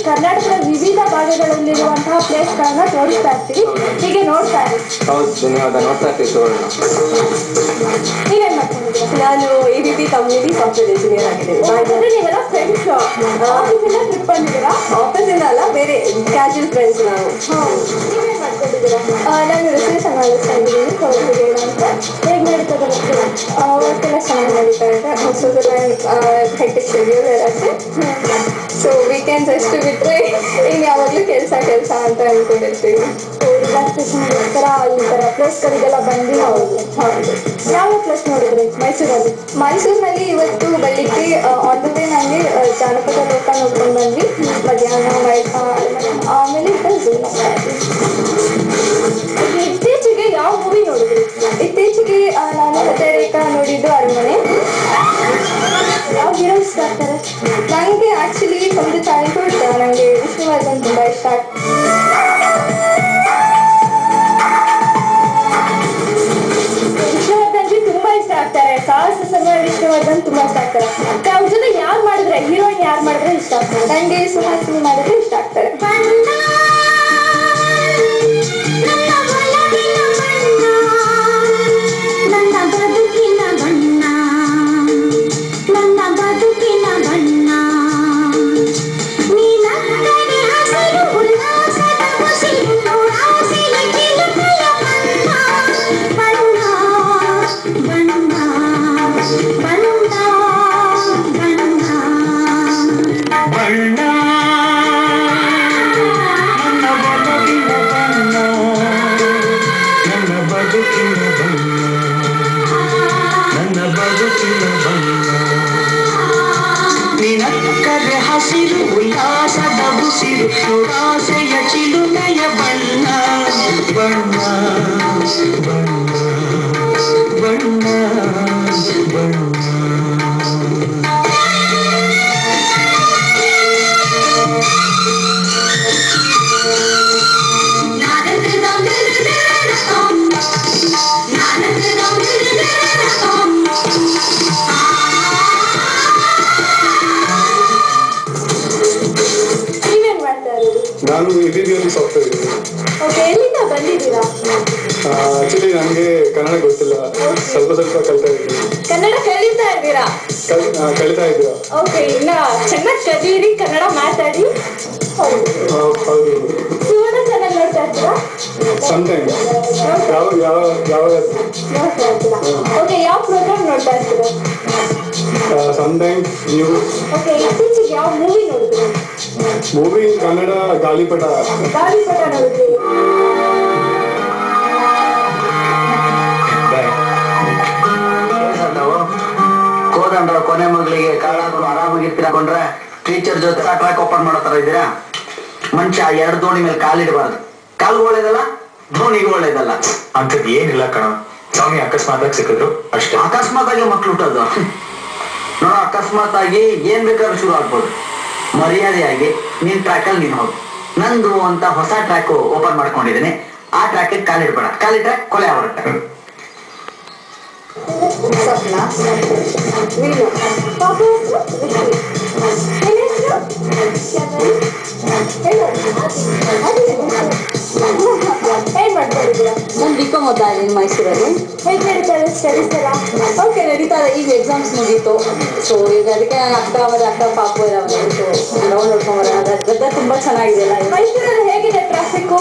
ಕರ್ನಾಟಕದ ವಿವಿಧ ಭಾಗಗಳಲ್ಲಿರುವಂತಹ ಪ್ಲೇಸ್ಗಳನ್ನ ತೋರಿಸ್ತಾ ಇರ್ತೀವಿ. ಹೀಗೆ ನೋಡ್ತಾ ಇದ್ದೀವಿ. ಹೌದು, ಧನ್ಯವಾದ. ನೋಡ್ತಾ ಇರ್ತೀವಿ. ನೀವೇನ್ ಮಾಡ್ಕೊಂಡಿದ್ದೀರಾ? ನಾನು ಈ ರೀತಿ ಕಮ್ಯುನಿಟಿ ಸಾಫ್ಟ್ವೇರ್ ಇಂಜಿನಿಯರ್ ಆಗಿದ್ದೀನಿ. ನೀವೆಲ್ಲ ಫ್ರೆಂಡ್ಸ್ ಆಫೀಸಿಂದ ಟ್ರಿಪ್ ಬಂದಿದ್ದೀರಾ? ಆಫೀಸಿಂದ ಅಲ್ಲ, ಬೇರೆ ಕ್ಯಾಶುವಲ್ ಫ್ರೆಂಡ್ಸ್ ನಾವು. ನೀವೇನ್ ಮಾಡ್ಕೊಂಡಿದ್ದೀರಾ? ನಾನು ರಿಸರ್ಚ್ ಅನಾಲಿಸ್ತಾ ಇದ್ದೀನಿ ಕೌಶಲ್ಯ ಅಂತ. ಹೇಗೆ ನಡೀತದೆ ವರ್ಕ್ ಎಲ್ಲ ಚೆನ್ನಾಗಿ ನಡೀತಾ ಇದೆ. ಹೆಕ್ಟಿಕ್ ಶೆಡ್ಯೂಲ್ ಇರುತ್ತೆ. ಸೊ ವೀಕೆಂಡ್ಸ್ ಅಷ್ಟು ಬಿಟ್ಟರೆ ಇನ್ನು ಯಾವಾಗಲೂ ಕೆಲಸ ಅಂತ ಅಂದ್ಕೊಂಡಿರ್ತೀವಿ. ರಿಲ್ಯಾಕ್ಸೇಷನ್ಗೋಸ್ಕರ ಈ ಥರ ಪ್ಲೇಸ್ಗಳಿಗೆಲ್ಲ ಬಂದು. ಹೌದು. ಯಾವ ಪ್ಲೇಸ್ ನೋಡಿದ್ರಿ ಮೈಸೂರಲ್ಲಿ? ಮೈಸೂರಿನಲ್ಲಿ ಇವತ್ತು ಬೆಳಿಗ್ಗೆ ಆನ್ ದ ವೇ ನನಗೆ ಜಾನಪದ ಲೋಕ ನೋಡ್ಕೊಂಡು ಬಂದ್ವಿ. ಮಧ್ಯಾಹ್ನ ಆಮೇಲೆ ಇತ್ತೀಚೆಗೆ ಯಾವ ಮೂವಿ ನೋಡಿದ್ರಿ? ಇತ್ತೀಚೆಗೆ ನಾನು ರೇಖಾ ನೋಡಿದ್ದು ಅರಮನೆ. ಯಾವ ಹೀರೋ ಇಷ್ಟ ಆಗ್ತಾರೆ? ನನಗೆ ಆ್ಯಕ್ಚುಲಿ ಫ್ರಮ್ ದ ಚೈಲ್ಡ್ಹುಡ್ ನನಗೆ ವಿಷ್ಣುವರ್ಧನ್ ತುಂಬ ಇಷ್ಟ ಆಗ್ತದೆ. ವಿಷ್ಣುವರ್ಧನ್ ಜಿ ತುಂಬಾ ಇಷ್ಟ ಆಗ್ತಾರೆ. ಸಾಹಸ ಸಮಯ ವಿಷ್ಣುವರ್ಧನ್ ತುಂಬಾ ಇಷ್ಟ ಆಗ್ತಾರೆ. ಅವ್ರ ಜೊತೆ ಯಾರು ಮಾಡಿದ್ರೆ, ಹೀರೋಯಿನ್ ಯಾರು ಮಾಡಿದ್ರೆ ಇಷ್ಟ ಆಗ್ತಾರೆ? ನನಗೆ ಸುಹಾಸಿನಿ ಮಾಡಿದ್ರೆ ಇಷ್ಟ ಆಗ್ತಾರೆ. ಹಸಿರು ಉಲ್ಲಾಸದ ಉಸಿರು ದುರಾಸೆಯ ಚಿಲುಮೆಯ ಬಣ್ಣ ಬಣ್ಣ ಬಣ್ಣ ಬಣ್ಣ ಬಣ್ಣ. ನಾನು ಇಬಿಬಿಯಲ್ಲಿ ಸಾಫ್ಟ್ವೇರ್ ಇದ್ದೀನಿ. ಓಕೆ, ಎಲ್ಲಿಂದ ಬಂದಿದ್ದೀರಾ? ಆಕ್ಚುಲಿ ನನಗೆ ಕನ್ನಡ ಗೊತ್ತಿಲ್ಲ, ಸ್ವಲ್ಪ ಕಲಿತಾ ಇದ್ದೀನಿ. ಕನ್ನಡ ಕಲಿತಾ ಇದ್ದೀರಾ? ಕಲಿತಾ ಇದ್ದೀರಾ? ಓಕೆ, ಇನ್ನ ಚೆನ್ನಾಗಿ ಕಲೀರಿ, ಕನ್ನಡ ಮಾತಾಡಿ. ಹೌದು. ಸುವರ್ಣ ಚಾನಲ್ ನೋಡ್ತಾ ಇರ್ತೀರಾ? ಸಮ್ಟೈಮ್ಸ್. ಯಾವಾಗ ನೋಡ್ತಾ ಇರ್ತೀರಾ? ಓಕೆ, ಯಾವ ಪ್ರೋಗ್ರಾಮ್ ನೋಡ್ತಾ ಇರ್ತೀರಾ? Sometimes news. ಓಕೆ, ಇತ್ತೀಚೆಗೆ ಯಾವ ಮೂವಿ ನೋಡಿದ್ರಿ? ಮೂವಿ ಕನ್ನಡ ಗಾಳಿಪಟ. ಗಾಳಿಪಟ ನೋಡಿದ್ರಿ? ಕೋದಂಡ್ರ ಕೊನೆ ಮಗಳಿಗೆ ಕಾಲಾದ್ರು ಆರಾಮಾಗಿರ್ತೀರಾಕೊಂಡ್ರೆ ಟೀಚರ್ ಜೊತೆ ಟ್ರ್ಯಾಕ್ ಓಪನ್ ಮಾಡೋ ತರ ಇದ್ದೀರಾ? ಮನುಷ್ಯ ಎರಡು ದೋಣಿ ಮೇಲೆ ಕಾಲಿಡಬಾರ್ದು. ಕಾಲ್ಗೂ ಒಳ್ಳೇದಲ್ಲ, ದೋಣಿಗೂ ಒಳ್ಳೇದಲ್ಲ. ಅಂತದ್ ಏನಿಲ್ಲ ಕಣ ಸ್ವಾಮಿ, ಅಕಸ್ಮಾತ್ ಆಗಿ ಸಿಕ್ಕಿದ್ರು ಅಷ್ಟೇ. ಅಕಸ್ಮಾತ್ ಆಗಿ ಮಕ್ಳು ಹುಟ್ಟೋದು ನೋಡ, ಅಕಸ್ಮಾತ್ ಆಗಿ ಏನ್ ಬೇಕಾದ್ರೂ ಶುರು ಆಗ್ಬೋದು. ಮರ್ಯಾದೆಯಾಗಿ ನಿನ್ ಟ್ರ್ಯಾಕಲ್ಲಿ ನೀನ್ ಹೋಗು. ನಂದು ಅಂತ ಹೊಸ ಟ್ರ್ಯಾಕ್ ಓಪನ್ ಮಾಡ್ಕೊಂಡಿದ್ದೀನಿ. ಆ ಟ್ರ್ಯಾಕ್ ಕಾಲಿಡ್ಬೇಡ, ಕಾಲಿಟ್ರೆ ಕೊಲೆ ಆಗ್ಬಿಡುತ್ತೆ. ಸ್ವಪ್ನ, ವೀಣು, ಪಾಪು ಏನ್ ಮಾಡ್ಕೊಂಡಿದ್ದೀರಾ? ನಾನು ಬಿಕಾಮ್ ಓದ್ತಾ ಇದ್ದೀನಿ ಮೈಸೂರಲ್ಲಿ. ಹೇಗೆ ನಡೀತಾ ಇದೆ ಸ್ಟಡೀಸ್ ಎಲ್ಲ? ಓಕೆ, ನಡೀತಾ ಇದೆ. ಈಗ ಎಕ್ಸಾಮ್ಸ್ ಮುಗೀತು. ಸೊ ಈಗ ಅದಕ್ಕೆ ನಾನು ಅಕ್ಕ ಪಾಪು ಇದಾವೆ. ಸೊ ರೌಂಡ್ ನೋಡ್ಕೊಂಬರೋಣ. ಗದ್ದೆ ತುಂಬ ಚೆನ್ನಾಗಿದೆಯಲ್ಲ. ಮೈಸೂರಲ್ಲಿ ಹೇಗಿದೆ ಟ್ರಾಫಿಕ್ಕು?